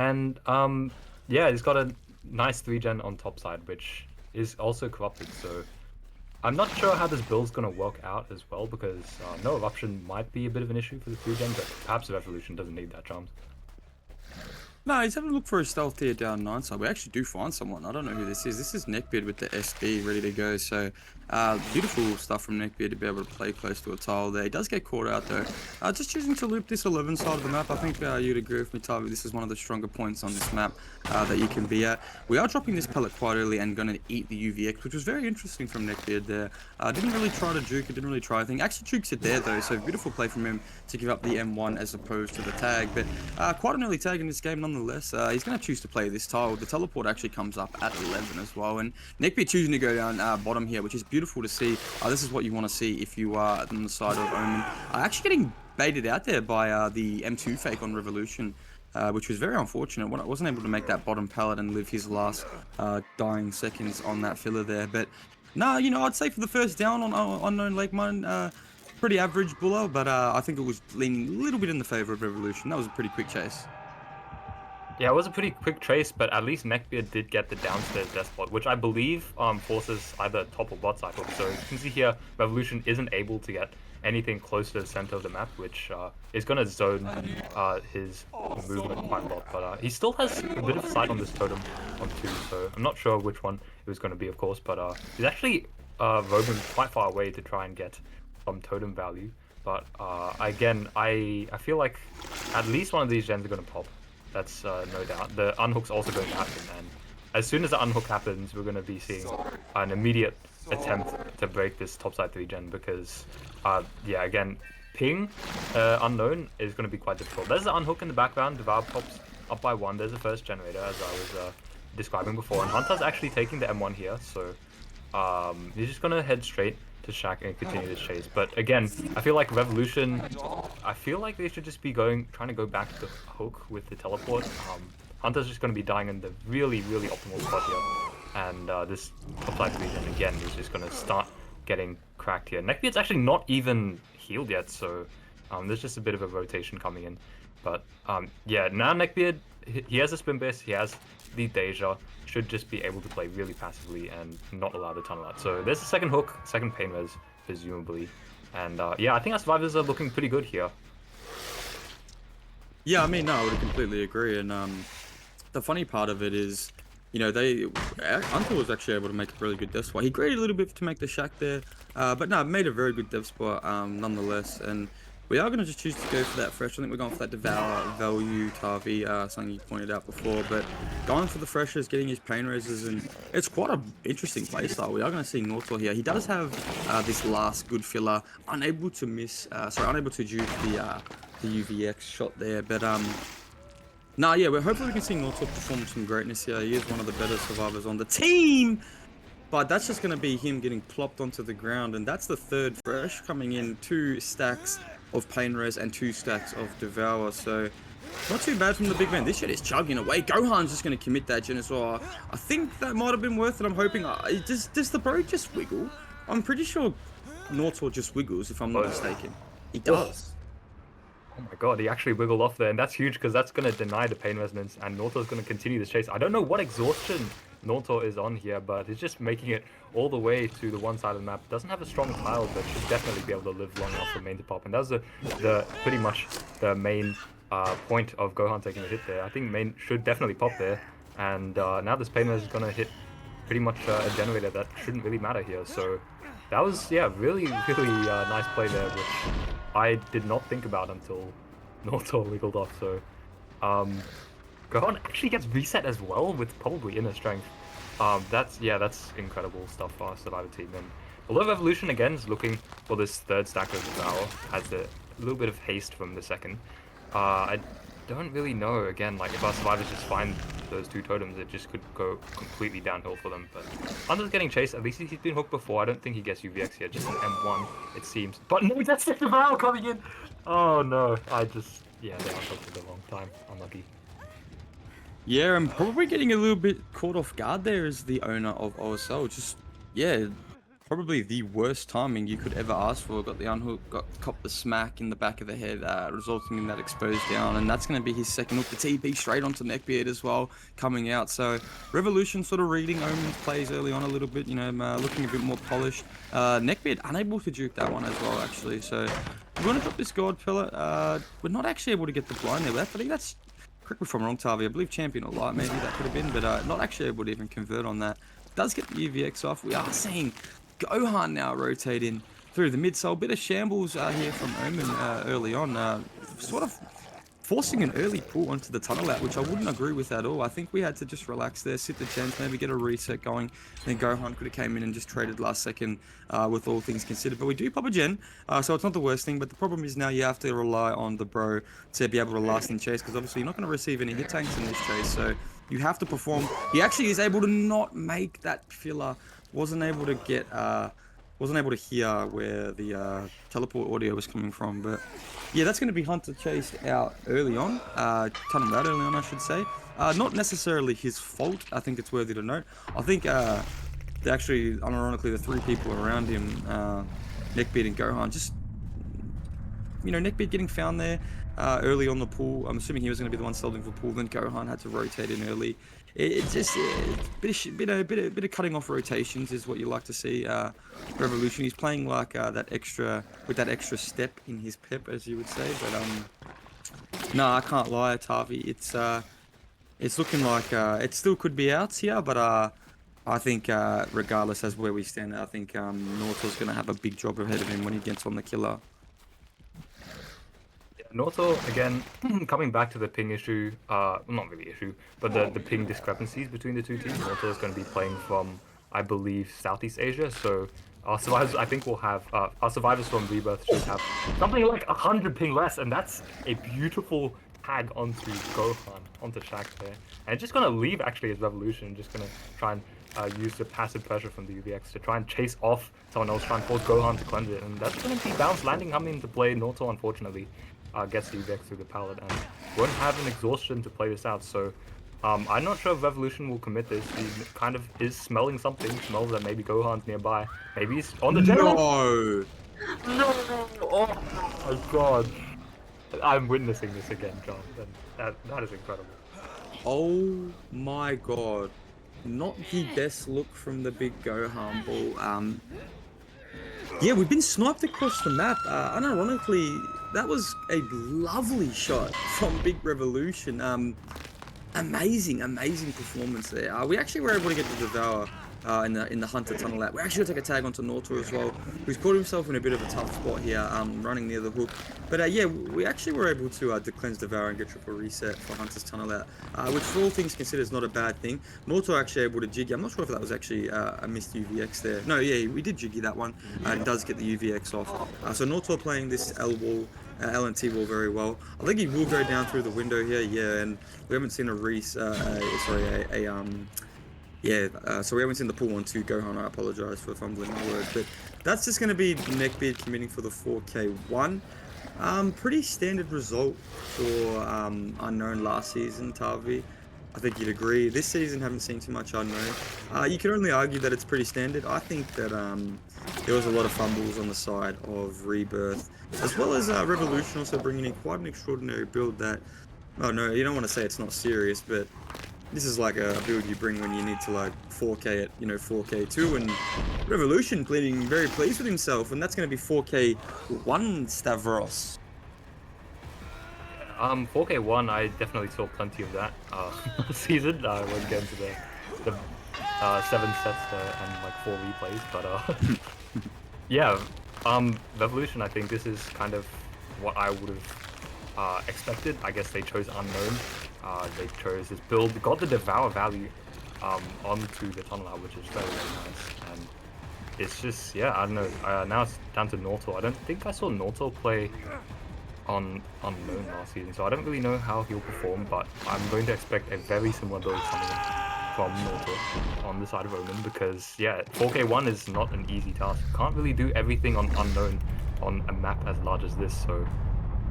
And yeah, he's got a nice 3-gen on top side, which is also corrupted. So I'm not sure how this build's gonna work out as well because no eruption might be a bit of an issue for the 3-gen, but perhaps the revolution doesn't need that charms. No, he's having a look for a stealth tier down 9 side. We actually do find someone. I don't know who this is. This is Neckbeard with the SB ready to go. So, beautiful stuff from Neckbeard to be able to play close to a tile there. He does get caught out though. Just choosing to loop this 11 side of the map. I think you'd agree with me, Tavi. This is one of the stronger points on this map that you can be at. We are dropping this pellet quite early and going to eat the UVX, which was very interesting from Neckbeard there. Didn't really try to juke it, didn't really try anything. Actually jukes it there though, so beautiful play from him to give up the M1 as opposed to the tag. But quite an early tag in this game nonetheless. He's going to choose to play this tile. The teleport actually comes up at 11 as well. And Neckbeard choosing to go down bottom here, which is beautiful to see. This is what you want to see if you are on the side of Omen. Actually getting baited out there by the M2 fake on Revolution. Which was very unfortunate. I wasn't able to make that bottom pallet and live his last dying seconds on that filler there. But no, you know, I'd say for the first down on Unknown Lake Mine, pretty average buller, but I think it was leaning a little bit in the favor of Revolution. That was a pretty quick chase. Yeah, it was a pretty quick trace, but at least Neckbeard did get the downstairs death spot, which I believe forces either top or bot side hook. So you can see here, Revolution isn't able to get anything close to the center of the map, which is going to zone his movement quite a lot. But he still has a bit of sight on this totem on 2, so I'm not sure which one it was going to be, of course. But he's actually roaming quite far away to try and get some totem value. But again, I feel like at least one of these gens are going to pop. That's no doubt. The unhook's also going to happen, and as soon as the unhook happens, we're going to be seeing an immediate attempt to break this topside 3-gen because, yeah, again, ping unknown is going to be quite difficult. There's the unhook in the background. Devour pops up by 1. There's the first generator, as I was describing before, and Hunter's actually taking the M1 here, so he's just going to head straight to Shack and continue this chase. But again, I feel like Revolution, I feel like they should just be trying to go back to hook with the teleport. Hunter's just going to be dying in the really optimal spot here, and this topside 3-gen again is just going to start getting cracked here. Neckbeard's actually not even healed yet, so there's just a bit of a rotation coming in. But yeah, now Neckbeard, he has a spin base, he has the Deja, should just be able to play really passively and not allow the tunnel out. So there's the second hook, second pain res, presumably. And yeah, I think our survivors are looking pretty good here. Yeah, I mean, no, I would completely agree. And the funny part of it is, you know, Uncle was actually able to make a really good dev spot. He graded a little bit to make the Shack there, but no, made a very good dev spot nonetheless. And we are going to just choose to go for that fresh. I think we're going for that Devour value, Tavi, something you pointed out before. But going for the freshers, getting his pain raises, and it's quite an interesting playstyle. We are going to see Nortor here. He does have this last good filler, unable to juke the UVX shot there. But nah, yeah, hopefully we can see Nortor perform some greatness here. He is one of the better survivors on the team. But that's just going to be him getting plopped onto the ground, and that's the third fresh coming in, 2 stacks of pain res and 2 stacks of devour. So not too bad from the big man. This shit is chugging away. Gohan's just going to commit that gen as well. I think that might have been worth it. I'm hoping. Does the bro just wiggle? I'm pretty sure Nortor just wiggles, if I'm not mistaken. He does. Oh my god, he actually wiggled off there, and that's huge because that's going to deny the pain resonance, and Nortor's going to continue this chase. I don't know what exhaustion Nortor is on here, but he's just making it all the way to the one side of the map. Doesn't have a strong tile, but should definitely be able to live long enough for main to pop. And that was pretty much the main point of Gohan taking a hit there. I think main should definitely pop there, and now this pain res is going to hit pretty much a generator that shouldn't really matter here. So that was, yeah, really nice play there, which I did not think about until Nortor wiggled off. So Gohan actually gets reset as well with probably inner strength. That's incredible stuff for our survivor team. And although Revolution again is looking for this third stack of Devour, has a little bit of haste from the second. I don't really know, again, like if our survivors just find those 2 totems, it just could go completely downhill for them. But Hunter's getting chased. At least he's been hooked before. I don't think he gets UVX here, just an M1 it seems. But no, that's the Devour coming in. Oh no, yeah, they are hooked at the wrong time. Unlucky. Yeah, I'm probably getting a little bit caught off guard there as the owner of OSL. Just, yeah, probably the worst timing you could ever ask for. Got the unhook, got copped the smack in the back of the head, resulting in that exposed down, and that's going to be his second hook. The TP straight onto Neckbeard as well, coming out. So Revolution sort of reading Omen's plays early on a little bit, looking a bit more polished. Neckbeard unable to juke that one as well, actually. So we're going to drop this God Pellet. We're not actually able to get the blind there. I think that's, correct me if I'm wrong, Tavi, I believe Champion or Light, maybe that could have been, but not actually able to even convert on that. Does get the UVX off. We are seeing Gohan now rotating through the mid, so a bit of shambles here from Omen early on, sort of forcing an early pull onto the tunnel out, which I wouldn't agree with at all. I think we had to just relax there, sit the chance, maybe get a reset going. Then Gohan could have came in and just traded last second with all things considered. But we do pop a gen, so it's not the worst thing. But the problem is now you have to rely on the bro to be able to last in chase, because obviously you're not going to receive any hit tanks in this chase. So you have to perform. He actually is able to not make that filler. Wasn't able to get, wasn't able to hear where the teleport audio was coming from, but yeah, that's going to be Hunter chased out early on, tunneled out early on, I should say. Not necessarily his fault. I think it's worthy to note. I think they actually, unironically, the three people around him, Neckbeard and Gohan, just, Neckbeard getting found there early on the pool. I'm assuming he was going to be the one solving for pool. Then Gohan had to rotate in early. It's just a bit of cutting off rotations is what you like to see. Revolution, he's playing like that extra step in his pep, as you would say. But no, I can't lie, Tavi. It's looking like it still could be outs here, but I think regardless as where we stand, I think Norto's going to have a big job ahead of him when he gets on the killer. Noto, again, coming back to the ping issue, not really issue, but the ping discrepancies between the two teams. Noto is going to be playing from, I believe, Southeast Asia, so our survivors, I think we'll have, our survivors from Rebirth should have something like 100 ping less, and that's a beautiful tag onto Gohan, onto Shaq there. And it's just going to leave, actually, his Revolution, just going to try and use the passive pressure from the UVX to try and chase off someone else, try and force Gohan to cleanse it, and that's going to be bounce landing coming into play. Noto, unfortunately, gets the UVX through the pallet and won't have an exhaustion to play this out, so I'm not sure if Revolution will commit this. He kind of is smelling something, smells that maybe Gohan's nearby. Maybe he's on the general. No! Oh my god. I'm witnessing this again, John. That is incredible. Oh my god. Not the best look from the big Gohan ball. Yeah, we've been sniped across the map. Unironically, that was a lovely shot from Big Revolution. Amazing performance there. We actually were able to get the Devour in the Hunter tunnel out. We're actually going to take a tag onto Norto as well, who's caught himself in a bit of a tough spot here, running near the hook. But yeah, we actually were able to cleanse Devour and get triple reset for Hunter's tunnel out, which for all things considered is not a bad thing. Norto actually able to jiggy. I'm not sure if that was actually a missed UVX there. No, yeah, we did jiggy that one. It does get the UVX off. So Norto playing this L wall. L&T wall very well. I think he will go down through the window here, yeah, and we haven't seen a so we haven't seen the pull on to Gohan. I apologize for fumbling my words, but that's just going to be Neckbeard committing for the 4K1. Pretty standard result for Unknown last season, Tavi. I think you'd agree. This season, haven't seen too much Unknown. You could only argue that it's pretty standard. I think that there was a lot of fumbles on the side of Rebirth, as well as Revolution also bringing in quite an extraordinary build that, oh no, you don't want to say it's not serious, but this is like a build you bring when you need to like 4K at, 4K2, and Revolution being very pleased with himself, and that's going to be 4K1 Stavros. 4K1, I definitely saw plenty of that last season. I won't get into the 7 sets and like 4 replays, but yeah, Revolution, I think this is kind of what I would have expected. I guess they chose Unknown. They chose this build, got the Devour value onto the tunnel out, which is very, very nice. And it's just, yeah, I don't know. Now it's down to Norto. I don't think I saw Norto play on Unknown last season, so I don't really know how he'll perform, but I'm going to expect a very similar build coming in from Norto on the side of Omen, because yeah, 4K1 is not an easy task. You can't really do everything on Unknown on a map as large as this, so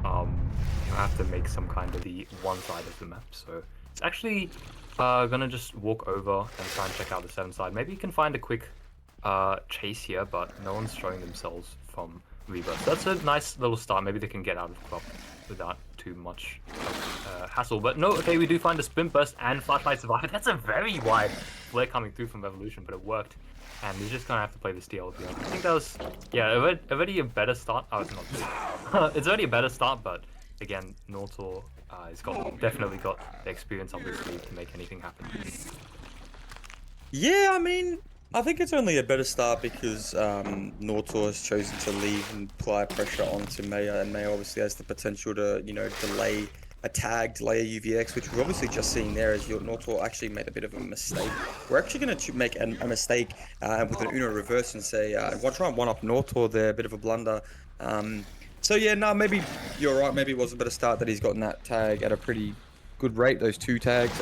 you have to make some kind of the one side of the map. So it's actually gonna just walk over and try and check out the 7 side. Maybe you can find a quick chase here, but no one's showing themselves from Rebirth. So that's a nice little start. Maybe they can get out of crop without too much hassle. But no, okay, we do find a Sprint Burst and Flashlight Survivor. That's a very wide flare coming through from Revolution, but it worked. And we're just gonna have to play this DL here. I think that was, yeah, already a better start. Oh, it's not. It's already a better start, but again, Nortor has definitely got the experience up his sleeve to make anything happen. Yeah, I mean, I think it's only a better start because Nortor has chosen to leave and apply pressure onto Maya, and Maya obviously has the potential to, you know, delay a tag, delay a UVX, which we've obviously just seen there as your Nortor actually made a bit of a mistake. We're actually going to make a mistake with an Uno reverse and say, we'll try and one-up Nortor there, a bit of a blunder. So yeah, no, maybe you're right, maybe it was a better start that he's gotten that tag at a pretty good rate, those 2 tags.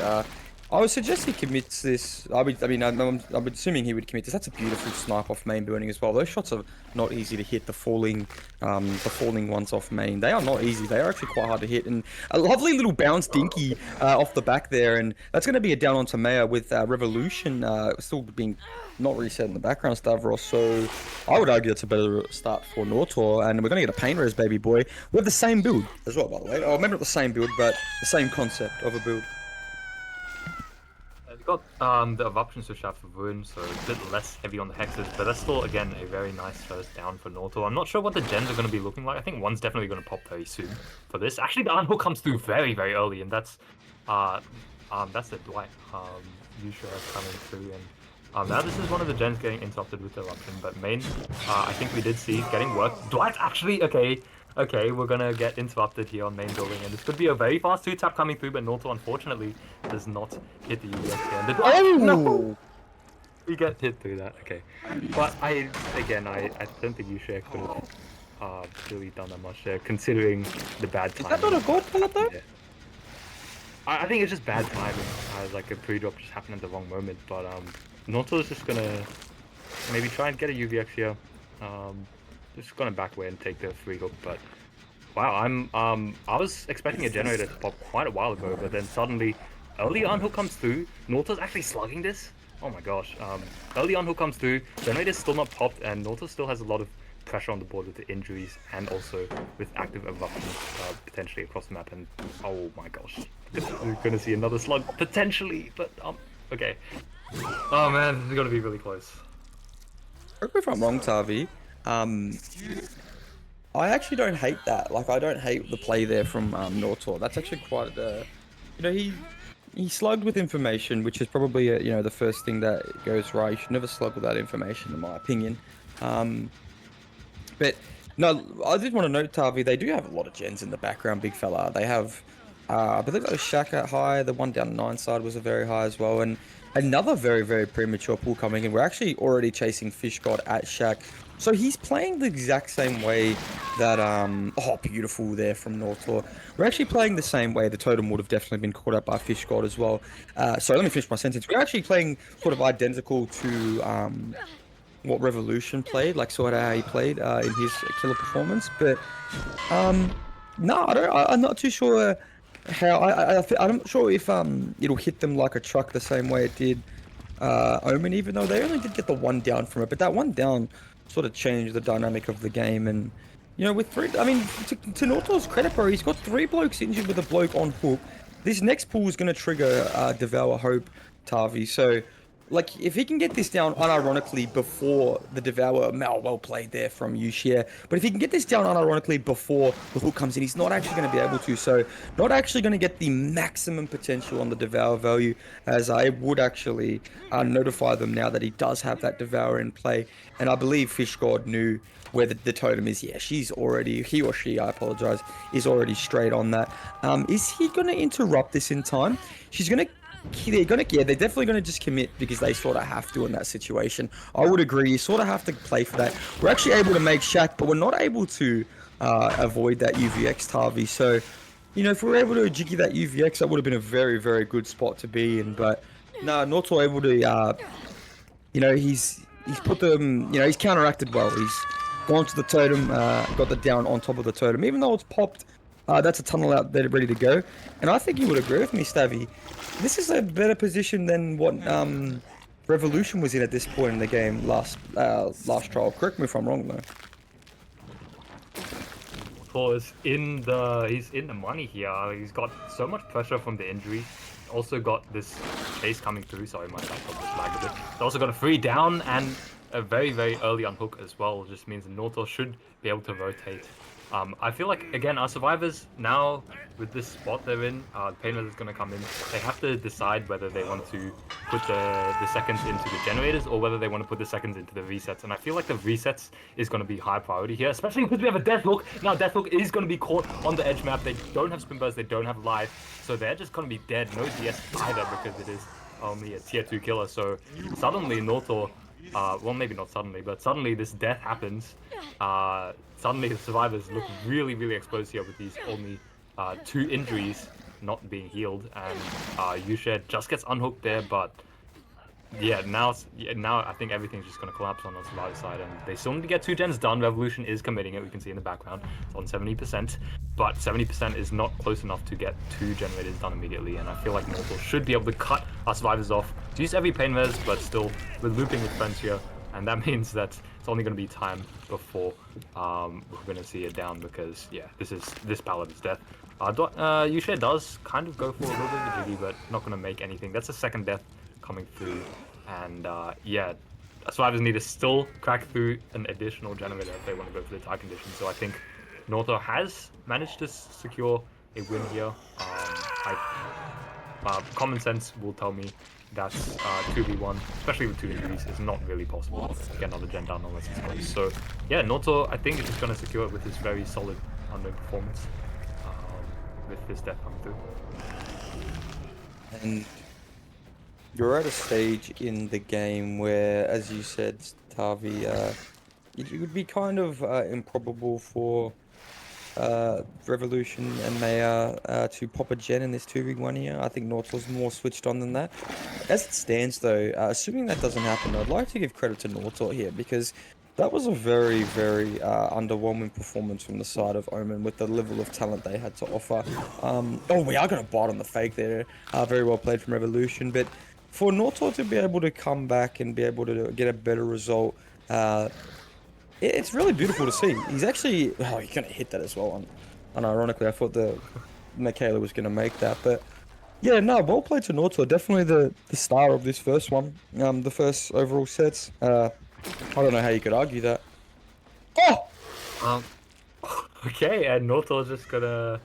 I would suggest he commits this. I'm assuming he would commit this. That's a beautiful snipe off main building as well. Those shots are not easy to hit. The falling ones off main. They are not easy. They are actually quite hard to hit. And a lovely little bounce dinky off the back there. And that's going to be a down onto Maya with Revolution still being not reset in the background, Stavros. So I would argue it's a better start for Nortor. And we're going to get a pain res, baby boy. We have the same build as well, by the way. Oh, maybe not the same build, but the same concept of a build. Got the eruption switch out for Ruin, so a bit less heavy on the hexes, but that's still again a very nice first down for Nortor. I'm not sure what the gens are going to be looking like. I think one's definitely going to pop very soon for this. Actually, the unhook comes through very early, and that's the Dwight Yusha coming through, and now this is one of the gens getting interrupted with the eruption. But main, I think we did see getting work. Dwight actually okay, we're gonna get interrupted here on main building, and this could be a very fast 2-tap coming through, but Nortor unfortunately does not hit the UX here. And oh no! We get hit through that, okay. But I don't think Yusha could have really done that much there, considering the bad timing. Is that not a gold bullet though? Yeah. I think it's just bad timing, like a pre-drop just happened at the wrong moment, but Nortor is just gonna maybe try and get a UVX here. Just gonna back away and take the free hook, but wow, I was expecting a generator to pop quite a while ago, but then suddenly early unhook comes through. Nortor's actually slugging this. Oh my gosh. Early unhook comes through. Generator's still not popped, and Nortor still has a lot of pressure on the board with the injuries and also with active eruptions potentially across the map. And oh my gosh, we're gonna see another slug potentially, but okay. Oh man, this is gonna be really close. Correct me if I'm wrong, Tavi. I actually don't hate that. Like, I don't hate the play there from Nortor. That's actually quite you know, he slugged with information, which is probably you know, the first thing that goes right. You should never slug without information, in my opinion. But no, I did want to note, Tavi, they do have a lot of gens in the background, big fella. They have, I believe, like Shaq at high. The one down 9 side was a very high as well, and another very premature pull coming in. We're actually already chasing Fish God at Shaq. So he's playing the exact same way that, oh, beautiful there from Nortor. We're actually playing the same way. The totem would have definitely been caught up by Fish God as well. So let me finish my sentence. We're actually playing sort of identical to what Revolution played, like sort of how he played in his killer performance. But no, I'm not too sure how. I'm not sure if it'll hit them like a truck the same way it did Omen, even though they only did get the 1 down from it. But that 1 down sort of changed the dynamic of the game. And you know, with 3, I mean, to Nortor's credit, bro, he's got 3 blokes injured with a bloke on hook. This next pull is going to trigger Devour Hope, Tavi. So, like, if he can get this down unironically before the Devour, well played there from Yushia. But if he can get this down unironically before the hook comes in, he's not actually going to be able to. So, not actually going to get the maximum potential on the Devour value, as I would actually notify them now that he does have that Devour in play. And I believe Fish God knew where the totem is. Yeah, she's already, he or she, I apologize, is already straight on that. Is he going to interrupt this in time? They're definitely going to just commit because they sort of have to in that situation. I would agree. You sort of have to play for that. We're actually able to make Shaq, but we're not able to avoid that UVX, Tavi. So, you know, if we were able to jiggy that UVX, that would have been a very good spot to be in. But no, Nortor able to, you know, he's put them, you know, he's counteracted well. He's gone to the totem, got the down on top of the totem. Even though it's popped, that's a tunnel out there ready to go. And I think you would agree with me, Stavy. This is a better position than what Revolution was in at this point in the game last trial. Correct me if I'm wrong though. He's in the money here. He's got so much pressure from the injury. Also got this chase coming through. Sorry, my laptop just lagged a bit. He's also got a free down and a very, very early unhook as well. Just means Nortor should be able to rotate. I feel like, again, our survivors now, with this spot they're in, Painless is going to come in. They have to decide whether they want to put the seconds into the generators or whether they want to put the seconds into the resets. And I feel like the resets is going to be high priority here, especially because we have a Deathhook. Now, Deathhook is going to be caught on the edge map. They don't have Spin Burst, they don't have Life, so they're just going to be dead. No DS either because it is only a tier 2 killer. So suddenly, Nortor, well, maybe not suddenly, but suddenly this death happens. Suddenly the survivors look really, really exposed here with these only 2 injuries not being healed, and Yushed just gets unhooked there, but yeah, now I think everything's just going to collapse on the survivor side, and they still need to get 2 gens done. Revolution is committing it, we can see in the background. It's on 70%, but 70% is not close enough to get 2 generators done immediately, and I feel like Mortal should be able to cut our survivors off, use every pain res, but still, we're looping with friends here, and that means that it's only going to be time before we're going to see it down, because yeah, this pallet is death. Yushe does kind of go for a little bit of a jiggy, but not going to make anything. That's a second death coming through, and yeah, survivors need to still crack through an additional generator if they want to go for the tie condition. So I think Northo has managed to secure a win here. Common sense will tell me that's 2v1, especially with 2 injuries, is not really possible to get another gen down unless it's close. So yeah, Northo I think is just going to secure it with his very solid unknown performance with this death coming through. And you're at a stage in the game where, as you said, Tavi, it would be kind of improbable for Revolution and Maya to pop a gen in this 2v1 here. I think Nortor's more switched on than that. As it stands though, assuming that doesn't happen, I'd like to give credit to Nortor here, because that was a very, very underwhelming performance from the side of Omen with the level of talent they had to offer. Oh, we are going to bot on the fake there. Very well played from Revolution, but for Nortor to be able to come back and be able to get a better result, it's really beautiful to see. He's actually... Oh, he's going to hit that as well. Unironically, I thought the Michaela was going to make that. But yeah, no, well played to Nortor. Definitely the star of this first one. The first overall sets. I don't know how you could argue that. Oh! Okay, and Nortor's just going to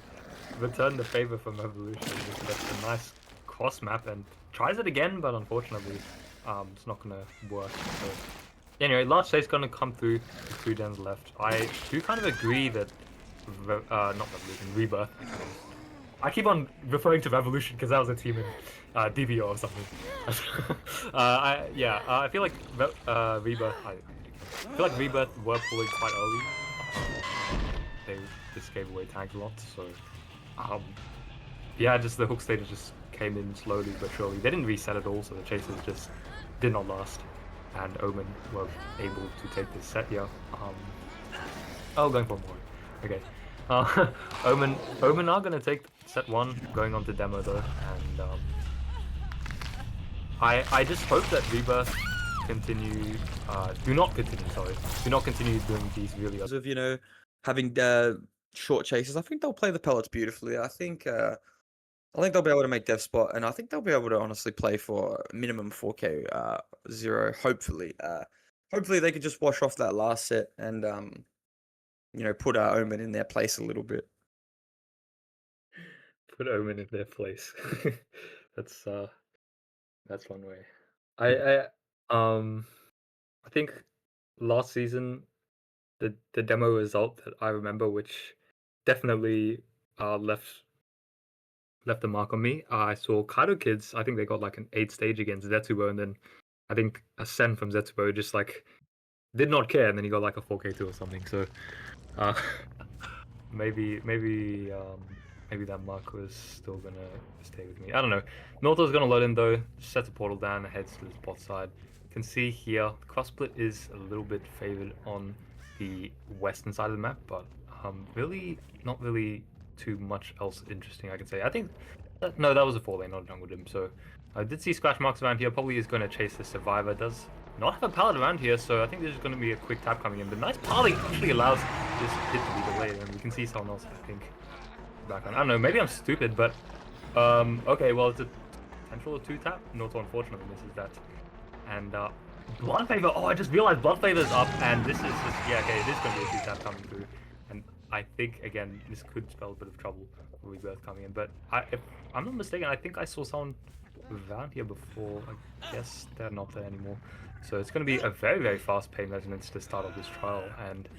return the favor from Revolution. Just gets a nice cross map and tries it again, but unfortunately, it's not going to work. So anyway, last chase going to come through with 2 gens left. I do kind of agree that, not Revolution, Rebirth. I keep on referring to Revolution because that was a team in DBO or something. I feel like Rebirth. I feel like Rebirth were pulling quite early. They just gave away tags a lot, so yeah, just the hook stages just came in slowly but surely. They didn't reset at all, so the chases just did not last. And Omen were able to take this set here. Oh, going for more. Okay. Omen are going to take set 1, going on to demo though. And I just hope that Rebirth do not continue doing these really... Because of, having short chases, I think they'll play the pellets beautifully. I think they'll be able to make dev spot, and I think they'll be able to honestly play for minimum 4k 0. Hopefully, hopefully they could just wash off that last set and put Omen in their place a little bit. Put Omen in their place. That's one way. I think last season the demo result that I remember, which definitely left a mark on me. I saw Kaido Kids. I think they got like an 8 stage against Zetsubo, and then I think a Sen from Zetsubo just like did not care, and then he got like a 4k2 or something. So maybe that mark was still gonna stay with me. I don't know. Norto's gonna load in though. Sets a portal down, heads to the bot side. You can see here the cross split is a little bit favored on the western side of the map, but really not really too much else interesting I can say. I think No, that was a 4 lane, not a jungle gym. So I did see splash marks around here. Probably is going to chase the survivor. Does not have a pallet around here, so I think there's going to be a quick tap coming in. But nice parley actually allows this hit to be delayed, and we can see someone else, I think, back on. I don't know, maybe I'm stupid, but okay, well, it's a potential 2-tap. Noto unfortunately misses that. And Blood Favor, oh, I just realized Blood Favor's up, and this is just, yeah, okay, it is going to be a 2-tap coming through. And I think, again, this could spell a bit of trouble for Rebirth coming in. But if I'm not mistaken, I think I saw someone around here before. I guess they're not there anymore. So it's going to be a very, very fast pain resonance to start off this trial. And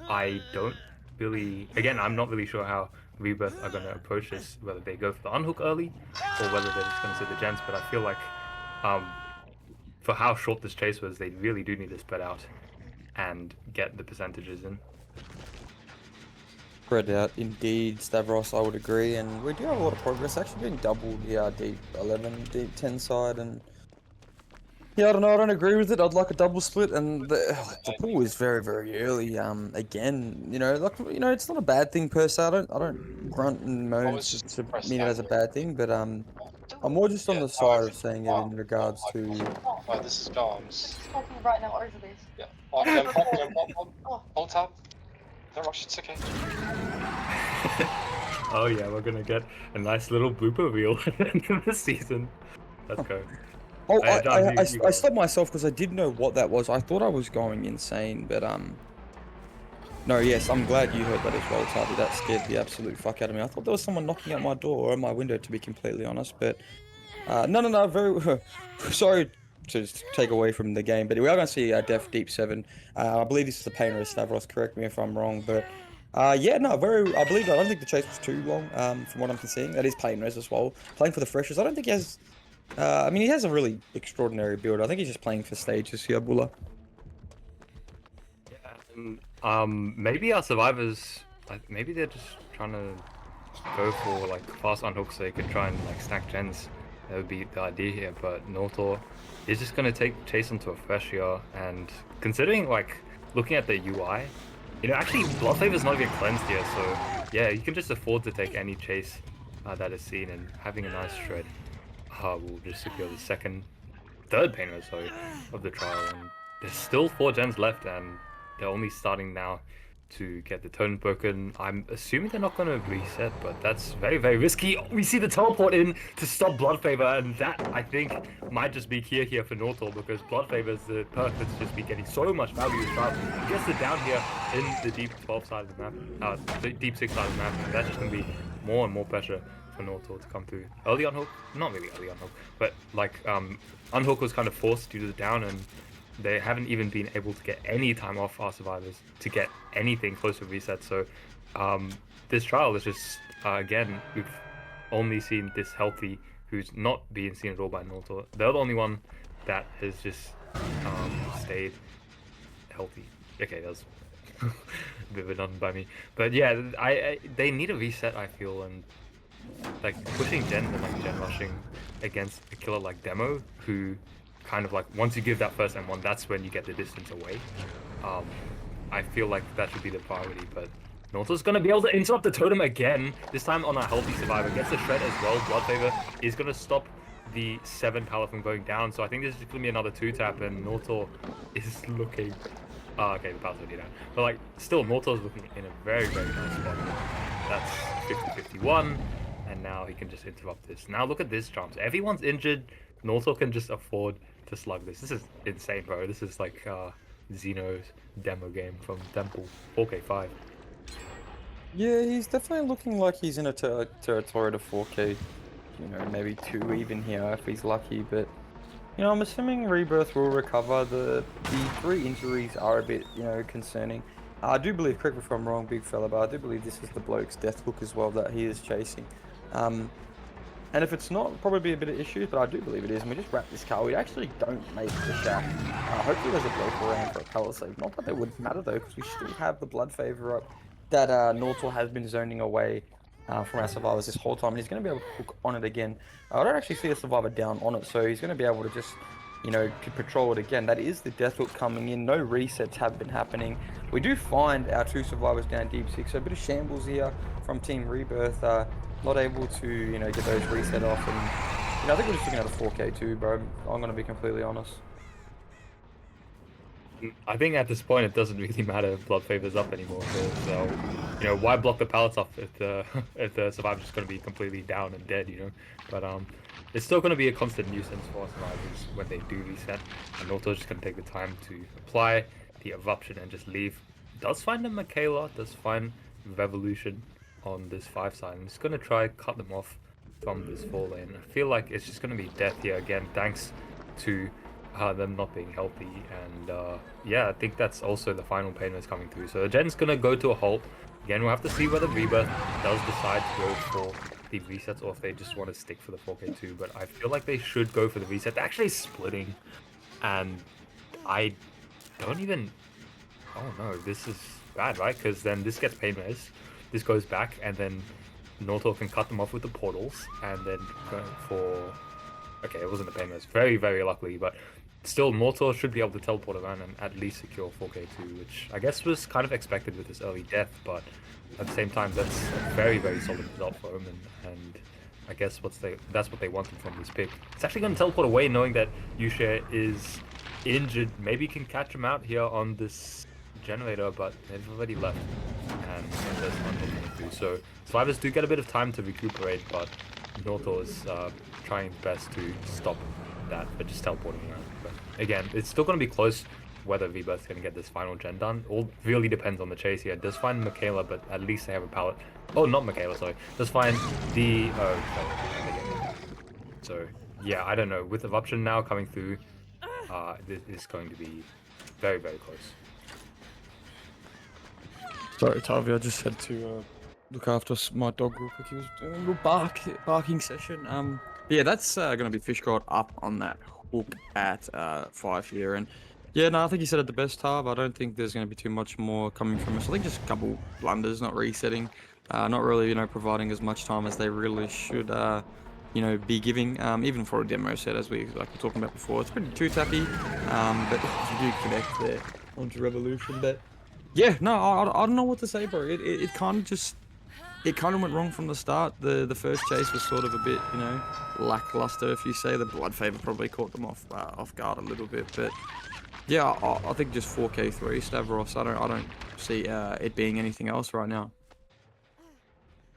I don't really, again, I'm not really sure how Rebirth are going to approach this, whether they go for the unhook early or whether they're just going to sit the gens. But I feel like for how short this chase was, they really do need to spread out and get the percentages in. Spread out, indeed, Stavros, I would agree, and we do have a lot of progress. Actually, being doubled, yeah, deep 11, deep 10 side, and yeah, I don't know, I don't agree with it. I'd like a double split, and the pool is very, very early. Again, you know, like, you know, it's not a bad thing per se. I don't grunt and moan to mean it as a bad thing, but I'm more just on the side of saying it in regards to. Oh, this is Dom's. Talking right now over this. Yeah. Oh, jump, hold tab. Don't rush, it's okay. Oh yeah, we're gonna get a nice little blooper reel at the end of the season. Let's go. Oh, Dom, I stopped myself because I didn't know what that was. I thought I was going insane, but no, yes, I'm glad you heard that as well, Tavi. That scared the absolute fuck out of me. I thought there was someone knocking at my door or my window, to be completely honest. But no, very sorry to take away from the game, but we are going to see Def Deep 7. I believe this is the painter of Stavros. Correct me if I'm wrong, but yeah, no, I don't think the chase was too long. From what I'm seeing, that is playing res as well. Playing for the freshers. I don't think he has. I mean, he has a really extraordinary build. I think he's just playing for stages here, Bulla. Yeah, maybe our survivors, maybe they're just trying to go for like fast unhooks so they can try and like stack gens. That would be the idea here, but Notor is just gonna take chase onto a fresh here, and considering like looking at the UI, you know, actually Blood Favor's not even cleansed here, so yeah, you can just afford to take any chase that is seen, and having a nice shred will just secure the third pain of the trial. And there's still 4 gens left, and they're only starting now to get the totem broken. I'm assuming they're not going to reset, but that's very, very risky. We see the teleport in to stop Blood Favor, and that, I think, might just be key here for Northall, because Blood Favor is the perk that's just be getting so much value as well. He gets it down here in the deep 12 side of the map, the deep 6 side of the map, and that's just going to be more and more pressure for Northall to come through. Early unhook? Not really early unhook, but like, unhook was kind of forced due to the down, and they haven't even been able to get any time off our survivors to get anything close to reset. So this trial is just, again, we've only seen this healthy, who's not being seen at all by Nortor. They're the only one that has just stayed healthy. Okay, that was a bit redundant by me. But yeah, they need a reset, I feel, and like pushing gens and like gen rushing against a killer like Demo, who kind of like, once you give that first M1, that's when you get the distance away. I feel like that should be the priority, but Northall's going to be able to interrupt the totem again, this time on a healthy survivor. Gets the shred as well. Blood Favor is going to stop the 7 pallet from going down, so I think this is going to be another 2-tap, and Northall is looking... okay, the pallet's already down. But like, still, Northall's looking in a very, very nice spot. That's 50-51, and now he can just interrupt this. Now look at this jumps. Everyone's injured. Northall can just afford to slug this. This is insane, bro. This is like Xeno's demo game from Temple 4K5. Yeah, he's definitely looking like he's in a territory to 4K, you know, maybe 2 even here if he's lucky, but, you know, I'm assuming Rebirth will recover. The 3 injuries are a bit, you know, concerning. I do believe, correct me if I'm wrong, big fella, but I do believe this is the bloke's death hook as well that he is chasing. And if it's not, it'll probably be a bit of issues, but I do believe it is. And we just wrap this car. We actually don't make the shack. Hopefully there's a bloke around for a pallet save. Not that it would matter though, because we still have the Blood Favor up that Nortal has been zoning away from our survivors this whole time. And he's going to be able to hook on it again. I don't actually see a survivor down on it, so he's going to be able to just you know, to patrol it again. That is the death hook coming in. No resets have been happening. We do find our 2 survivors down deep 6, so a bit of shambles here from Team Rebirth. Not able to, you know, get those reset off, and you know, I think we're just looking at a 4K too, bro. I'm gonna be completely honest. I think at this point it doesn't really matter if Blood Favor's up anymore. So, you know, why block the pallets off if the if the survivor's just going to be completely down and dead, you know? But it's still going to be a constant nuisance for survivors when they do reset. And Auto's just going to take the time to apply the eruption and just leave. Does find a Michaela, does find Revolution on this 5 side. And it's going to try cut them off from this 4 lane. I feel like it's just going to be death here again, thanks to them not being healthy, and yeah, I think that's also the final pain that's coming through. So the gen's gonna go to a halt. Again, we'll have to see whether Rebirth does decide to go for the resets or if they just want to stick for the 4K2, but I feel like they should go for the reset. They're actually splitting, and I don't even... Oh no, this is bad, right? Because then this gets pain res, this goes back, and then Nortor can cut them off with the portals, and then go for... Okay, it wasn't a pain res. Very, very luckily, but still, Mortor should be able to teleport around and at least secure 4K2, which I guess was kind of expected with this early death, but at the same time, that's a very, very solid result for Omen, and I guess that's what they wanted from this pick. It's actually going to teleport away, knowing that Yushe is injured. Maybe can catch him out here on this generator, but they've already left, and there's one coming through. So survivors do get a bit of time to recuperate, but Nortor is trying best to stop that, but just teleporting around. But again, it's still going to be close whether Rebirth's going to get this final gen done. All really depends on the chase here. It does find Michaela, but at least they have a pallet. Oh, not Michaela, sorry. Does find the... Oh, so, yeah, I don't know. With Eruption now coming through, this is going to be very, very close. Sorry, Tavi, I just had to look after my dog real quick. He was doing a little barking session. Yeah, that's going to be Fish God up on that hook at 5 here. And yeah, no, I think you said it the best, Tav. I don't think there's going to be too much more coming from us. I think just a couple blunders, not resetting, not really, you know, providing as much time as they really should, you know, be giving. Even for a demo set, as we were talking about before, it's pretty two-tappy, but you do connect there onto Revolution. But yeah, no, I don't know what to say, bro. It kind of just... It kind of went wrong from the start. The first chase was sort of a bit, you know, lackluster, if you say. The Blood Favor probably caught them off guard a little bit, but yeah, I think just 4K3 Stavros. I don't see it being anything else right now.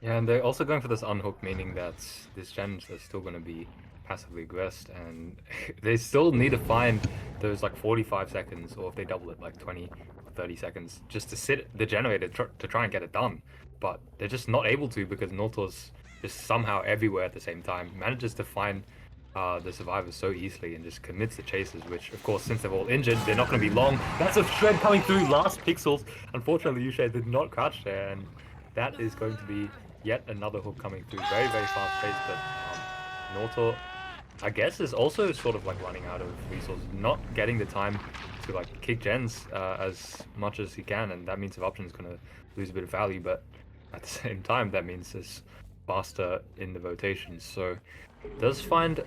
Yeah, and they're also going for this unhook, meaning that this gens are still going to be passively aggressed, and they still need to find those like 45 seconds, or if they double it, like 20, 30 seconds, just to sit the generator to try and get it done. But they're just not able to because Nortor's just somehow everywhere at the same time, manages to find the survivors so easily and just commits the chases, which of course, since they're all injured, they're not going to be long. That's a shred coming through, last pixels. Unfortunately, Yushe did not crouch there, and that is going to be yet another hook coming through. Very, very fast pace, but Nortor, I guess, is also sort of like running out of resources, not getting the time to like kick gens as much as he can, and that means Eruption is going to lose a bit of value, but at the same time, that means it's faster in the rotations. So does find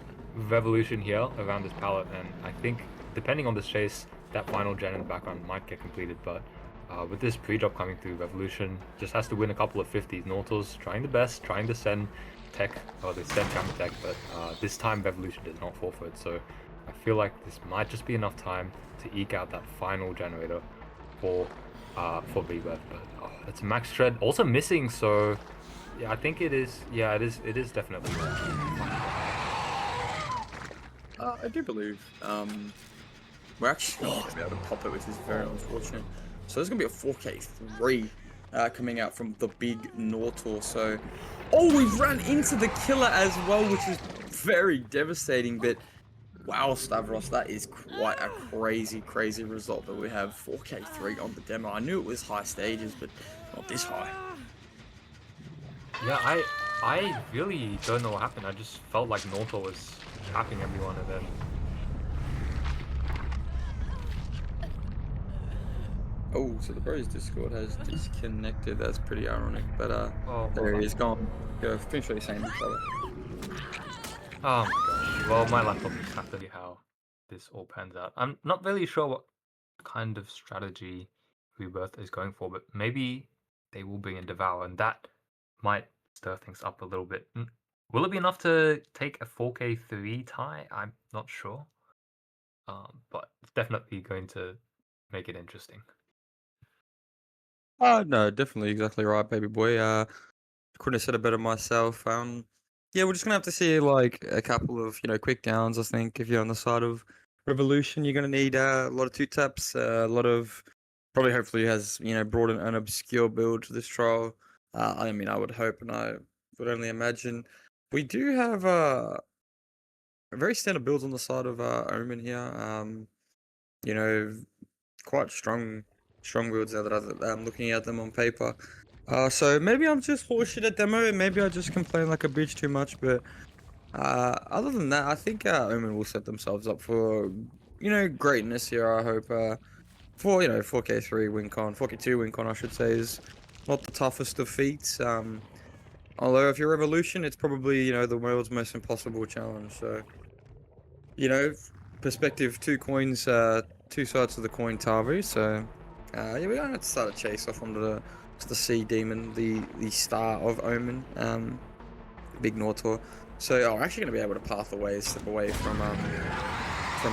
Revolution here around this pallet, and I think depending on this chase, that final gen in the background might get completed, but with this pre-drop coming through, Revolution just has to win a couple of 50s. Nortor's trying the best, trying to send tech, or they send counter tech, but this time Revolution does not fall for it, so I feel like this might just be enough time to eke out that final generator for Rebirth. But it's max shred also missing, so yeah, I think it is. Yeah, it is definitely. I do believe we're actually not going to be able to pop it, which is very unfortunate. So there's going to be a 4K3 coming out from the big Nortor. So, oh, we've run into the killer as well, which is very devastating. But wow, Stavros, that is quite a crazy result that we have 4K3 on the demo. I knew it was high stages, but not this high. Yeah, I really don't know what happened. I just felt like Nortor was trapping everyone, and then... Oh, so the Bros Discord has disconnected. That's pretty ironic, but Oh, there he is gone. Go finish what you're saying, brother. Oh my gosh. Well, my laptop just have to be how. this all pans out. I'm not really sure what kind of strategy Rebirth is going for, but maybe they will bring in Devour, and that might stir things up a little bit. Will it be enough to take a 4K3 tie? I'm not sure. But it's definitely going to make it interesting. No, definitely exactly right, baby boy. Couldn't have said it better myself. Yeah, we're just gonna have to see like a couple of quick downs. I think if you're on the side of Revolution, you're gonna need a lot of two taps, a lot of probably hopefully has brought an obscure build to this trial. I mean, I would hope, and I would only imagine we do have very standard builds on the side of Omen here. You know, quite strong builds there that I'm looking at them on paper. So maybe I'm just horseshit at demo. Maybe I just complain like a bitch too much. But other than that, I think Omen will set themselves up for greatness here. I hope for 4K3 WinCon, 4K2 WinCon I should say is not the toughest of feats. Although if you're Revolution, it's probably the world's most impossible challenge. So perspective, two coins, two sides of the coin, Tavi. So yeah, we're gonna have to start a chase off onto the sea demon, the star of Omen, big Nortor. So we're actually gonna be able to path away, step away from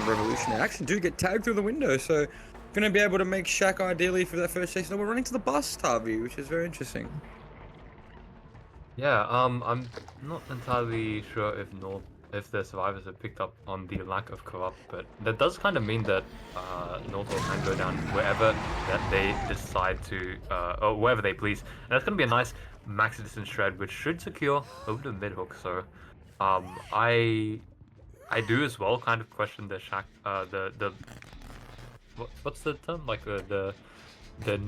Revolution. I actually do get tagged through the window, so gonna be able to make Shaq ideally for that first chase. So we're running to the bus, Tavi, which is very interesting. Yeah, I'm not entirely sure if the survivors have picked up on the lack of corrupt, but that does kind of mean that Northall can go down wherever that they decide to, or wherever they please. And that's going to be a nice max distance shred, which should secure over the mid hook. So, I do as well kind of question the what's the term, like the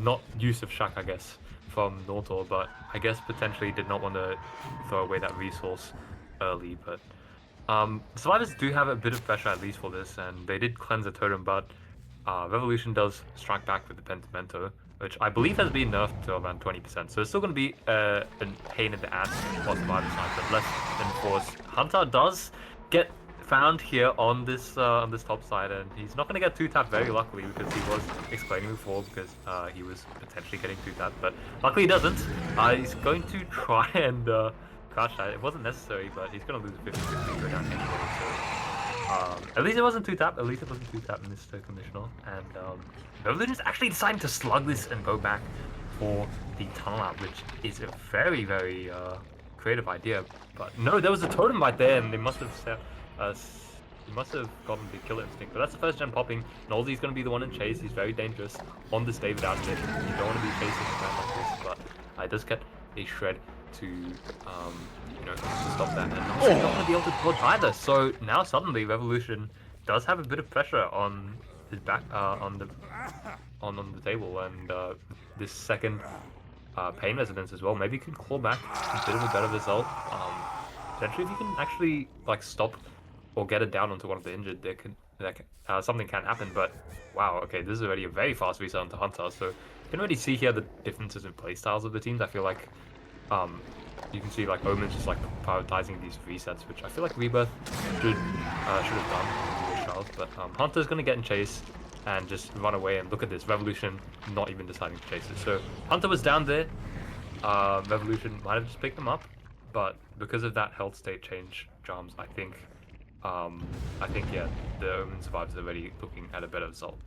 not use of Shaq, I guess, from Nortor, but I guess potentially did not want to throw away that resource early. But survivors do have a bit of pressure at least for this, and they did cleanse the totem, but Revolution does strike back with the Pentimento, which I believe has been nerfed to around 20%. So it's still going to be a pain in the ass for survivor side, but less enforced. Hunter does get found here on this top side, and he's not going to get two tapped very luckily, because he was explaining before because he was potentially getting two tapped, but luckily he doesn't. He's going to try and crash that. It wasn't necessary, but he's going to lose 50-50 and go down anyway. So at least it wasn't two tap. At least it wasn't two tap, Mr. Commissioner. And Revolution's actually deciding to slug this and go back for the tunnel out, which is a very, very creative idea. But no, there was a totem right there, and they must have set. He must have gotten the killer instinct, but that's the first gen popping. Nolzy's going to be the one in chase. He's very dangerous on this David outfit. You don't want to be chasing a man like this, but I does get a shred to to stop that, and also not going to be able to dodge either. So now suddenly Revolution does have a bit of pressure on his back, on the table, and this second pain resonance as well. Maybe he can claw back a bit of a better result. Potentially, if you can actually like stop or get it down onto one of the injured, something can happen. But wow, okay, this is already a very fast reset onto Hunter, so you can already see here the differences in playstyles of the teams. I feel like you can see like Omen's just like prioritizing these resets, which I feel like Rebirth should have done in the trials. But Hunter's gonna get in chase and just run away, and look at this, Revolution not even deciding to chase it. So Hunter was down there, Revolution might have just picked him up, but because of that health state change, Jams, I think yeah, the Omen survivors are already looking at a better result.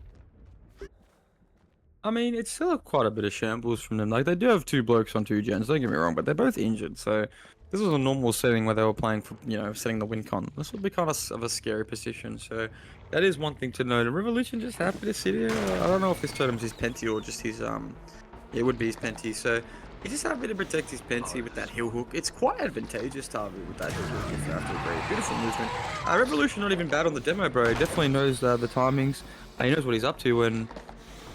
I mean, it's still quite a bit of shambles from them. Like, they do have two blokes on two gens, don't get me wrong, but they're both injured. So this was a normal setting where they were playing for, setting the win con. This would be kind of a scary position. So that is one thing to note. And Revolution just happy to sit here. I don't know if this totem's his Penti or just his, it would be his Penti. So he's just happy to protect his Penti with that heel hook. It's quite advantageous, Tavi, with that heel hook, if you have to agree. Beautiful movement. Revolution not even bad on the demo, bro. He definitely knows the timings. He knows what he's up to, and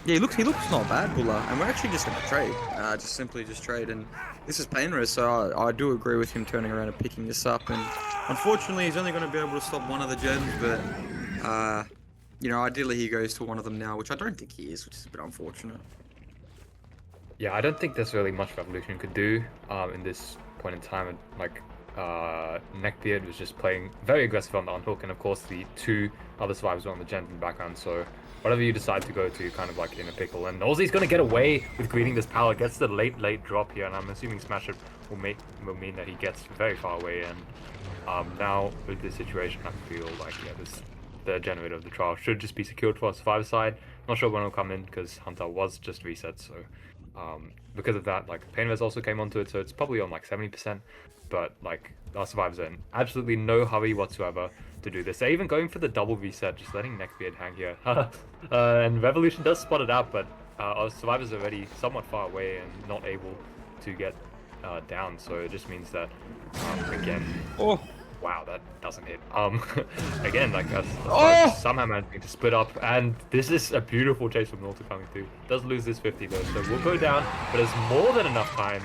yeah, he looks not bad, Bulla. And we're actually just going to trade. Just simply trade. And this is Painless, so I do agree with him turning around and picking this up. And unfortunately, he's only going to be able to stop one of the gens, but ideally he goes to one of them now, which I don't think he is, which is a bit unfortunate. Yeah, I don't think there's really much Revolution could do in this point in time. Like, Neckbeard was just playing very aggressive on the unhook, and of course the two other survivors were on the gen in the background, so whatever you decide to go to, kind of like in a pickle. And Ozzy's gonna get away with greeting this power, gets the late drop here, and I'm assuming Smash It will mean that he gets very far away, and now with this situation, I feel like, yeah, the generator of the trial should just be secured for our survivor side. Not sure when it'll come in, because Hunter was just reset, so because of that, like, Painvez also came onto it, so it's probably on like 70%, but like, our survivors are in absolutely no hurry whatsoever to do this. They're even going for the double reset, just letting Neckbeard hang here. And Revolution does spot it out, but our survivors are already somewhat far away and not able to get down, so it just means that, again... Oh! Wow, that doesn't hit. Again, like us Oh! somehow managing to split up, and this is a beautiful chase from Norton coming through. Does lose this 50 though, so we'll go down, but there's more than enough time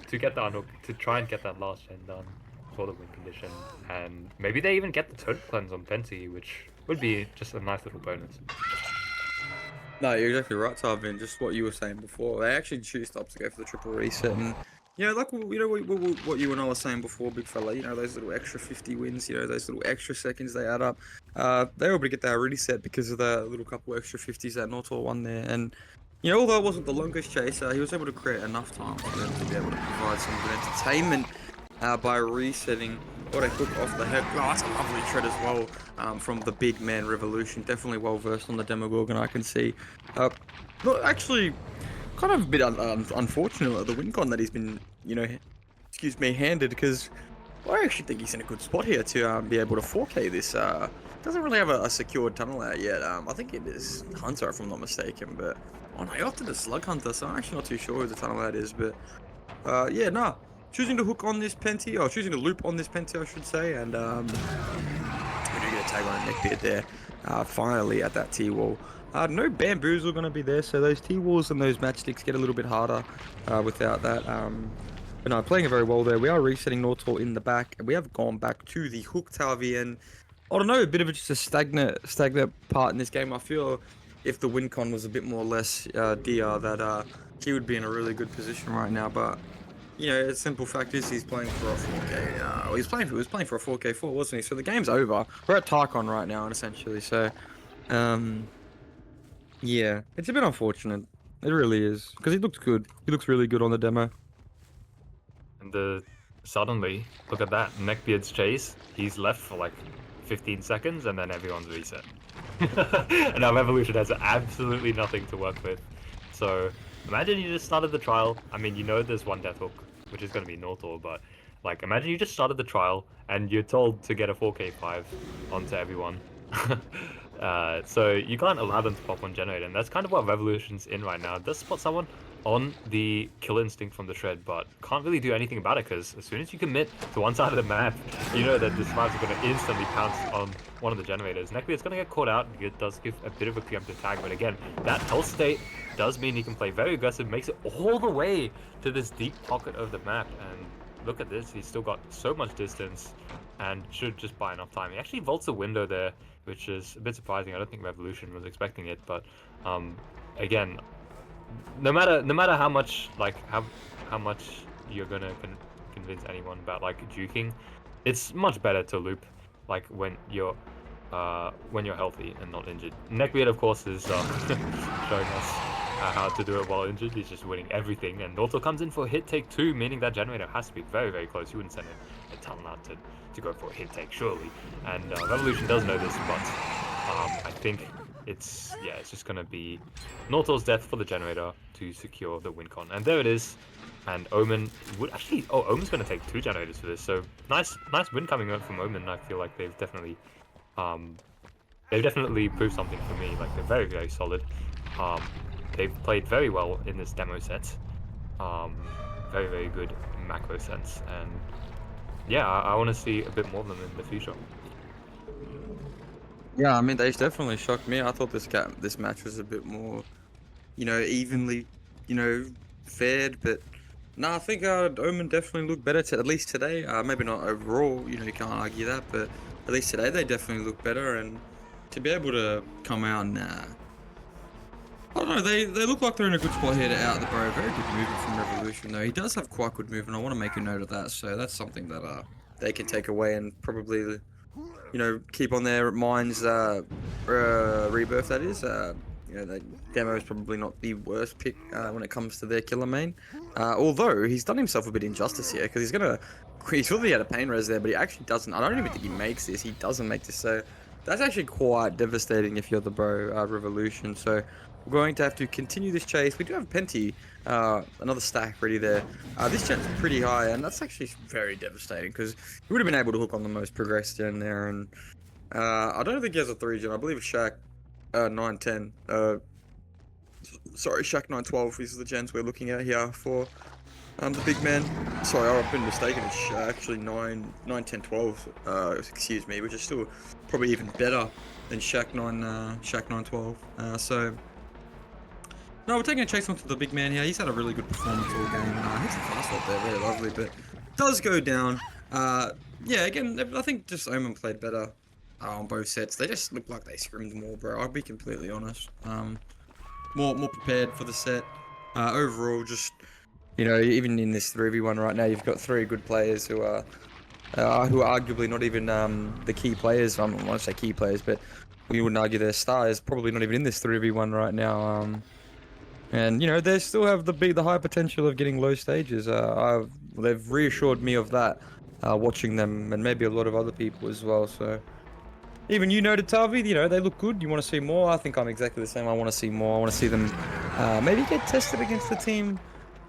to get the unhook, to try and get that last gen done for the win condition, and maybe they even get the total cleanse on Penti, which would be just a nice little bonus. No, you're exactly right, Tarvin. Just what you were saying before. They actually choose up to go for the triple reset, and like what you and I were saying before, big fella. You know, those little extra 50 wins. You know, those little extra seconds they add up. They were able to get that reset because of the little couple extra 50s that Nortor won there, and although it wasn't the longest chase, he was able to create enough time for them to be able to provide some good entertainment by resetting. What a hook off the head. Oh, that's a lovely tread as well from the big man Revolution. Definitely well versed on the Demogorgon, I can see. But actually, kind of a bit unfortunate the win con that he's been, handed, because I actually think he's in a good spot here to be able to 4K this. Doesn't really have a secured tunnel out yet. I think it is Hunter, if I'm not mistaken, but no, he opted to Slug Hunter, so I'm actually not too sure who the tunnel out is, but choosing to hook on this Penti, or choosing to loop on this Penti, I should say, and we do get a tag on a Neckbeard there, finally at that T-wall. No bamboozle going to be there, so those T-walls and those matchsticks get a little bit harder without that. But no, playing it very well there. We are resetting Nortor in the back, and we have gone back to the hook Tavi, and I don't know, a bit of just a stagnant part in this game. I feel if the win con was a bit more or less DR, that he would be in a really good position right now, but the simple fact is he's playing for a 4K. He was playing for a 4K4, wasn't he? So the game's over. We're at Tarkon right now, essentially. So, yeah, it's a bit unfortunate. It really is, because he looks good. He looks really good on the demo. And suddenly, look at that, Neckbeard's chase. He's left for like 15 seconds, and then everyone's reset. And now Revolution has absolutely nothing to work with. So imagine you just started the trial. I mean, there's one death hook, which is going to be Nortor, but like, imagine you just started the trial and you're told to get a 4K5 onto everyone. So you can't allow them to pop on generator, and that's kind of what Revolution's in right now. It does spot someone on the kill instinct from the shred, but can't really do anything about it, because as soon as you commit to one side of the map, you know that the survivors are going to instantly pounce on one of the generators. Neckbeard's going to get caught out. It does give a bit of a preemptive tag, but again, that health state does mean he can play very aggressive, makes it all the way to this deep pocket of the map, and look at this, he's still got so much distance and should just buy enough time. He actually vaults the window there, which is a bit surprising. I don't think Revolution was expecting it, but again, no matter how much how much you're gonna convince anyone about like juking, it's much better to loop like when you're healthy and not injured. Neckbeard, of course, is showing us how to do it while injured. He's just winning everything, and Nortor comes in for a hit take 2, meaning that generator has to be very, very close. You wouldn't send a talent out to go for a hit take, surely. And Revolution does know this, but I think it's just gonna be Nortor's death for the generator to secure the win con, and there it is. And Omen would actually, Omen's gonna take 2 generators for this, so nice win coming up from Omen. I feel like they've definitely proved something for me. Like, they're very, very solid. They've played very well in this demo set. Very, very good macro sense, and yeah, I want to see a bit more of them in the future. Yeah, I mean, they definitely shocked me. I thought this match was a bit more, evenly, fared, but no, I think Omen definitely looked better, at least today. Maybe not overall, you can't argue that, but at least today they definitely look better, and to be able to come out and, I don't know, they look like they're in a good spot here to out the bro. Very good movement from Revolution, though. He does have quite good movement. I want to make a note of that, so that's something that they can take away and probably, you know, keep on their minds. Rebirth, that is. You know, the demo is probably not the worst pick when it comes to their killer main. Although he's done himself a bit injustice here because he's really had a pain res there, but he actually doesn't. I don't even think he makes this. He doesn't make this, so that's actually quite devastating if you're the bro Revolution. So we're going to have to continue this chase. We do have Penty, another stack ready there. This gen's pretty high, and that's actually very devastating because he would have been able to hook on the most progressed gen there. And I don't think he has a 3 gen. I believe Shaq 910. Sorry, Shaq 912 is the gens we're looking at here for the big man. Sorry, I've been mistaken. It's actually 9 10 12. Excuse me, which is still probably even better than Shaq 912. So. No, we're taking a chase onto the big man here. He's had a really good performance all game. Hits the fast up there, very lovely, but does go down. Yeah, again, I think just Omen played better on both sets. They just look like they scrimmed more, bro. I'll be completely honest. More prepared for the set. Overall, just, you know, even in this 3v1 right now, you've got 3 good players who are arguably not even the key players. I don't want to say key players, but we wouldn't argue their star is probably not even in this 3v1 right now. And you know, they still have the high potential of getting low stages. They've reassured me of that, watching them, and maybe a lot of other people as well. So even you noted, Tavi, you know, they look good. You want to see more? I think I'm exactly the same. I want to see more. I want to see them maybe get tested against the team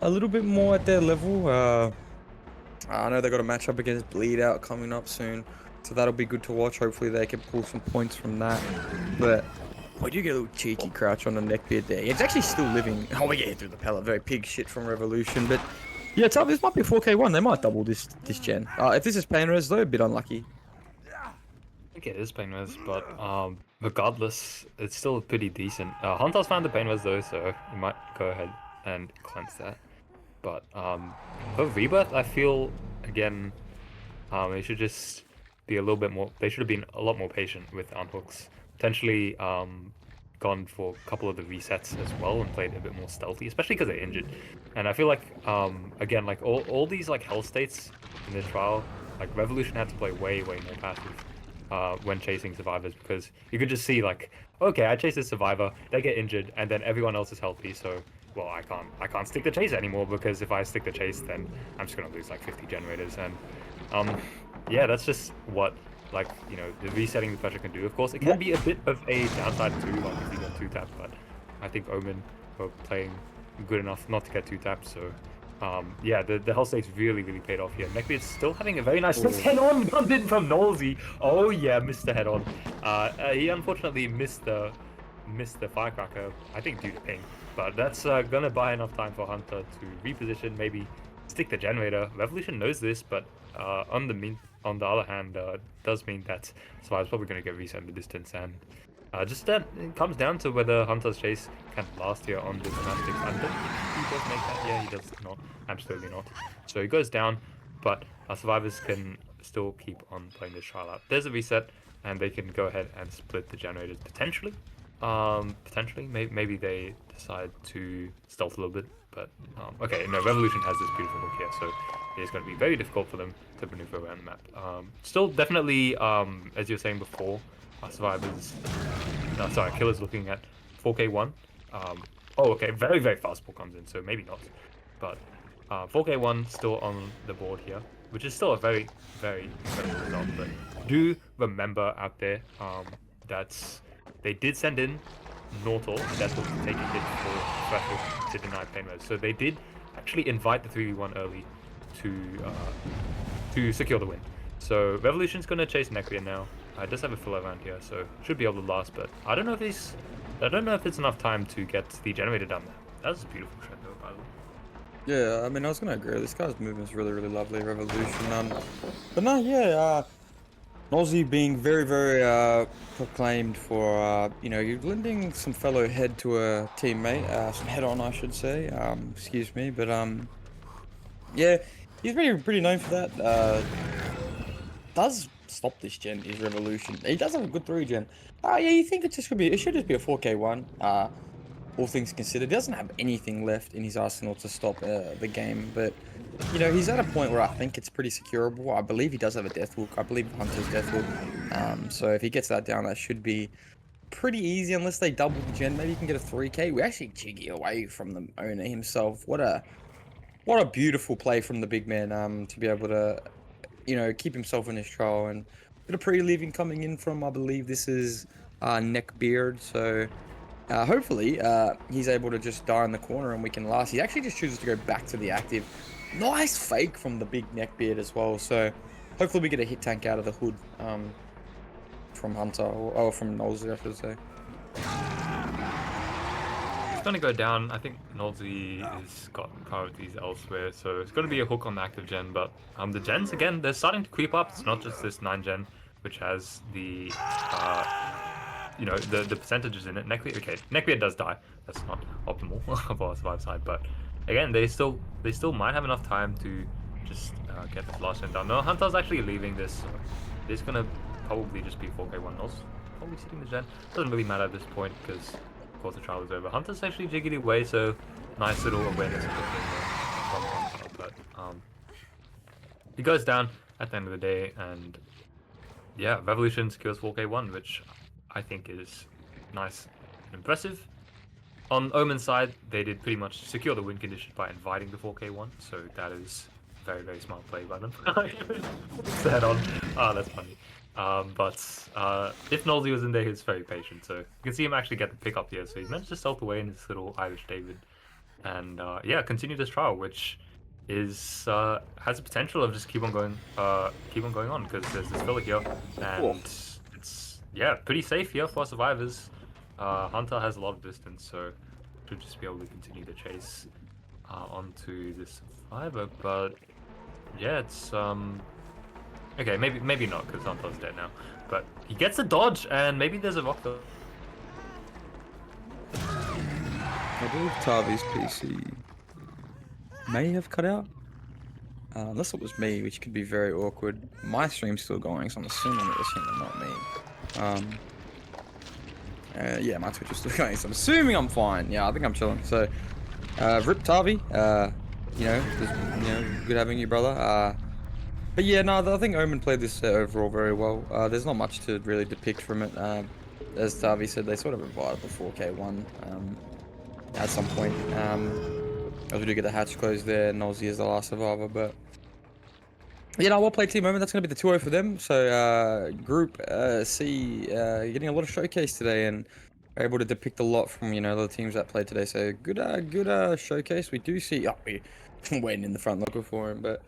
a little bit more at their level. I know they got a matchup against Bleed Out coming up soon, so that'll be good to watch. Hopefully they can pull some points from that. But we do get a little cheeky crouch on the neckbeard there. It's actually still living. Oh, we get hit through the pellet. Very pig shit from Revolution. But yeah, Tav, this might be a 4K1. They might double this gen. If this is pain res, though, a bit unlucky. I think it is pain res, but regardless, it's still pretty decent. Hunters found the pain res though, so you might go ahead and cleanse that. But for Rebirth, I feel again, they should just be a little bit more. They should have been a lot more patient with unhooks. Potentially gone for a couple of the resets as well and played a bit more stealthy, especially because they're injured. And I feel like again, like all these like hell states in this trial, like Revolution had to play way more passive when chasing survivors, because you could just see like, okay, I chase this survivor, they get injured, and then everyone else is healthy, so well, I can't stick the chase anymore, because if I stick the chase, then I'm just gonna lose like 50 generators. And yeah, that's just what, like, you know, the resetting the pressure can do. Of course, it can be a bit of a downside too, like if you get 2-tapped, but I think Omen were playing good enough not to get 2-tapped, so yeah, the hell states really paid off here. Neckbeard's still having a very nice head-on comes in from Nolsey. Oh yeah, Mr. Head-on. He unfortunately missed the firecracker, I think due to ping, but that's gonna buy enough time for Hunter to reposition, maybe stick the generator. Revolution knows this, but on the other hand, does mean that Survivor's probably going to get reset in the distance, and just that it comes down to whether Hunter's chase can last here on this Semantics. I don't think he does make that. Yeah, he does not. Absolutely not. So he goes down, but Survivors can still keep on playing this trial out. There's a reset, and they can go ahead and split the generators potentially. Maybe they decide to stealth a little bit, but okay, no, Revolution has this beautiful hook here, so it is going to be very difficult for them to maneuver around the map. Still definitely, as you were saying before, Survivors, sorry, Killer's looking at 4K1. Oh, okay, very fast ball comes in, so maybe not, but 4K1 still on the board here, which is still a very incredible result. But do remember out there that they did send in Nortal, and that's what's taking it for Threshold to deny pain res. So they did actually invite the 3v1 early to secure the win. So Revolution's gonna chase Neckbeard now. I just have a full around here, so should be able to last, but I don't know if it's enough time to get the generator done there. That was a beautiful shot though, by the way. Yeah, I mean, I was gonna agree. This guy's movement's really lovely, Revolution. But no, yeah, Nolsey being very proclaimed for you know, you're lending some fellow head to a teammate, some head on, I should say. Excuse me, but yeah, he's pretty known for that. Does stop this gen is Revolution. He does have a good 3 gen. Yeah, you think it should just be a 4K1. all things considered. He doesn't have anything left in his arsenal to stop the game, but you know, he's at a point where I think it's pretty securable. I believe he does have a death hook. I believe Hunter's death hook. So if he gets that down, that should be pretty easy unless they double the gen. Maybe he can get a 3k. We're actually jiggy away from the owner himself. What a beautiful play from the big man to be able to, you know, keep himself in his trial. And bit of pre-living coming in from, I believe this is Neckbeard. So hopefully he's able to just die in the corner and we can last. He actually just chooses to go back to the active. Nice fake from the big Neckbeard as well. So hopefully we get a hit tank out of the hood from Hunter, or from Nolsey, I should say. It's gonna go down. I think Nolsey has got priorities elsewhere, so it's gonna be a hook on the active gen. But the gens again, they're starting to creep up. It's not just this 9 gen, which has the you know, the percentages in it. Neckbeard does die. That's not optimal for our survive side, but again, they still might have enough time to just get the last gen done. No, Hunter's actually leaving this, so it's gonna probably just be 4k1 nulls. Probably sitting the gen. Doesn't really matter at this point because of course the trial is over. Hunter's actually jigged away, so nice little awareness of the thing from Hunter. But he goes down at the end of the day, and yeah, Revolution secures 4k1, which I think is nice and impressive. On Omen's side, they did pretty much secure the win condition by inviting the 4k1, so that is very, very smart play by them. Head on. Ah, that's funny. But if Nolsey was in there, he's very patient, so you can see him actually get the pick up here. So he managed to stealth away in his little Irish David, and yeah, continue this trial, which is has the potential of just keep on going on because there's this filler here, and it's pretty safe here for survivors. Hunter has a lot of distance, so should just be able to continue the chase onto this survivor. But yeah, it's okay, maybe not because Hunter's dead now. But he gets a dodge, and maybe there's a rock though. I believe Tavi's PC may have cut out. Unless it was me, which could be very awkward. My stream's still going, so I'm assuming it was him and not me. Yeah, my Twitch is still going, so I'm assuming I'm fine. Yeah, I think I'm chilling. So, rip Tavi. You know, good having you, brother. But yeah, no, I think Omen played this overall very well. There's not much to really depict from it. As Tavi said, they sort of invited the 4k1 at some point. As we do get the hatch closed there, Nolsey is the last survivor, but you know, well played Team Omen. That's going to be the 2-0 for them. So Group C getting a lot of showcase today and are able to depict a lot from, you know, the teams that played today. So good showcase. We do see we waiting in the front looking for him, but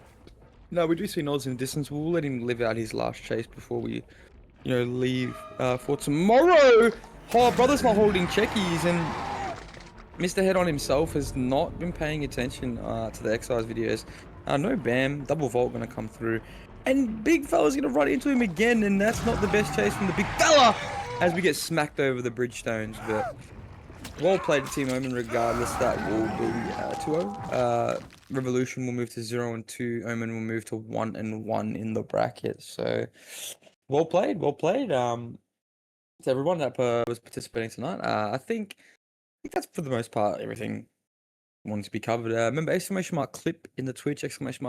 no, we do see Nods in the distance. We'll let him live out his last chase before we, you know, leave for tomorrow. Oh, brother's not holding checkies, and Mr. Head on himself has not been paying attention to the exercise videos. No Bam, double vault gonna come through, and big fella's gonna run into him again, and that's not the best chase from the big fella as we get smacked over the bridgestones. But well played, Team Omen. Regardless, that will be 2-0. Revolution will move to 0 and 2. Omen will move to 1 and 1 in the bracket. So well played, well played. To everyone that was participating tonight. I think that's for the most part everything wanted to be covered. Remember, ! clip in the Twitch, !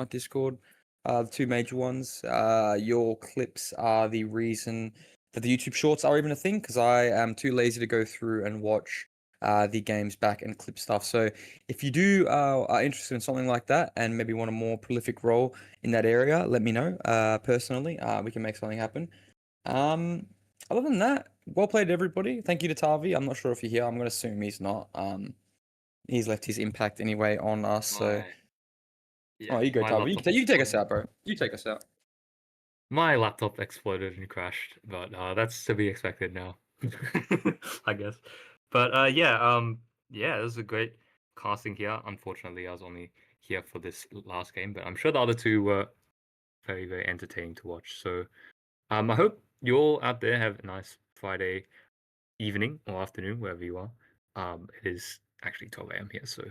Discord, the two major ones. Your clips are the reason that the YouTube shorts are even a thing, because I am too lazy to go through and watch the games back and clip stuff. So if you do are interested in something like that and maybe want a more prolific role in that area, let me know. Personally, we can make something happen. Other than that, well played, everybody. Thank you to Tavi. I'm not sure if you're here. I'm going to assume he's not. He's left his impact anyway on us. So, Yeah, oh, you go, my Tavi. You laptop take us exploded. out, bro. You take us out. My laptop exploded and crashed, but that's to be expected now, I guess. But yeah, it was a great casting here. Unfortunately, I was only here for this last game, but I'm sure the other two were very, very entertaining to watch. So, I hope you all out there have a nice Friday evening or afternoon, wherever you are. It is actually 12 a.m. here, so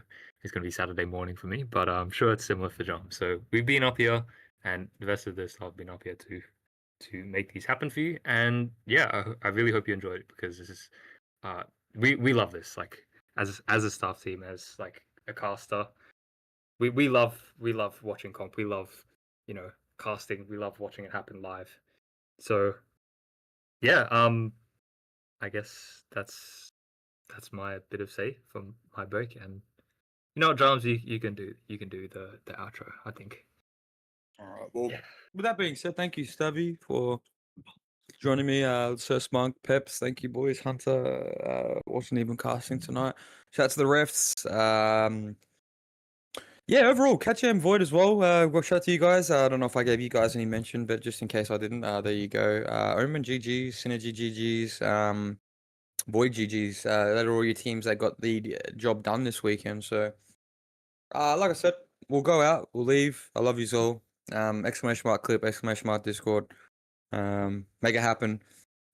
it's going to be Saturday morning for me, but I'm sure it's similar for John. So we've been up here, and the rest of this I've been up here to make these happen for you. And yeah, I really hope you enjoyed it, because this is we love this. Like, as a staff team, as like a caster. We love watching comp. We love, you know, casting. We love watching it happen live. So yeah, I guess that's my bit of say from my break. And you know what, Drums, you can do the outro, I think. All right. Well, Yeah. with that being said, thank you, Stubby, for joining me. Sir Smunk, Peps, thank you, boys. Hunter wasn't even casting tonight. Shout out to the refs. Yeah, overall, Catch M Void as well. Well, shout out to you guys. I don't know if I gave you guys any mention, but just in case I didn't, there you go. Omen GGs, Synergy GGs, Void GGs. That are all your teams that got the job done this weekend. So, like I said, we'll go out, we'll leave. I love you all. Exclamation mark clip, exclamation mark Discord. Make it happen.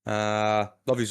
Love you.